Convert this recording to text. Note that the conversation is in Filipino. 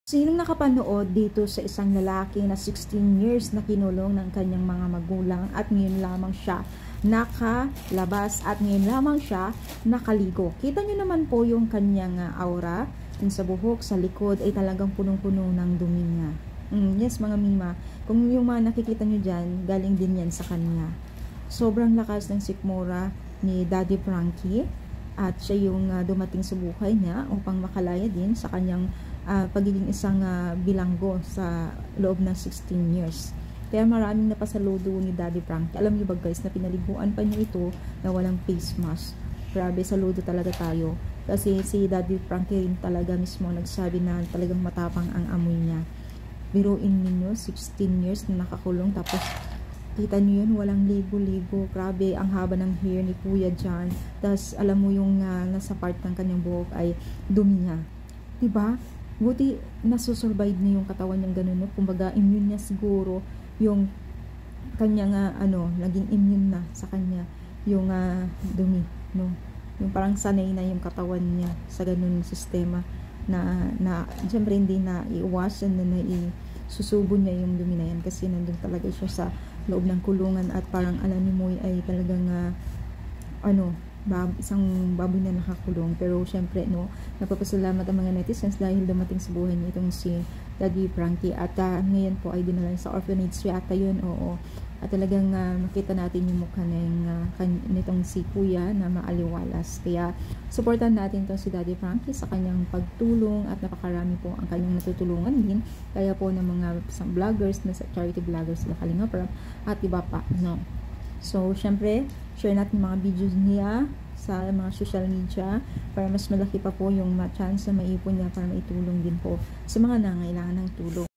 Sinong nakapanood dito sa isang lalaki na 16 years na kinulong ng kanyang mga magulang at ngayon lamang siya nakalabas at ngayon lamang siya nakaligo. Kita nyo naman po yung kanyang aura. Yung sa buhok, sa likod ay talagang punong-puno ng dumi niya. Yes mga mima, kung yung mga nakikita nyo dyan, galing din yan sa kanya. Sobrang lakas ng sikmura ni Daddy Frankie at siya yung dumating sa buhay niya upang makalaya din sa kanyang pagiging isang bilanggo sa loob ng 16 years. Kaya maraming napasaludo ni Daddy Frankie. Alam niyo ba guys, na pinaliguan pa niya ito na walang face mask. Grabe, saludo talaga tayo. Kasi si Daddy Frankie rin talaga mismo nagsabi na talagang matapang ang amoy niya. Biruin ninyo, 16 years na nakakulong, tapos kita niyo yun, walang libo-libo. Grabe, ang haba ng hair ni Kuya John. Tapos alam mo yung nasa part ng kanyang buhok ay dumi niya. Diba? Buti nasusurvive niya yung katawan niyang ganun, no? Kumbaga immune niya siguro yung kanyang naging immune na sa kanya yung dumi, no? Yung parang sanay na yung katawan niya sa ganun sistema na siyempre hindi na iiwasan na isusubo niya yung dumi na yan kasi nandun talaga siya sa loob ng kulungan at parang alam ni Moy ay talagang isang baboy na nakakulong. Pero syempre no, napapasalamat ang mga netizens dahil dumating sa buhay niya itong si Daddy Frankie at ngayon po ay dinala sa orphanage yata yun, oo. At talagang makita natin yung mukha nitong si Kuya na maaliwalas. Kaya supportan natin itong si Daddy Frankie sa kanyang pagtulong at napakarami po ang kanyang natutulungan din. Kaya po ng mga isang vloggers, na charity vloggers sila Kalinga Prab at iba pa, no. So, syempre, share natin mga videos niya sa mga social media para mas malaki pa po yung chance na maipon niya para maitulong din po sa mga nangailangan ng tulong.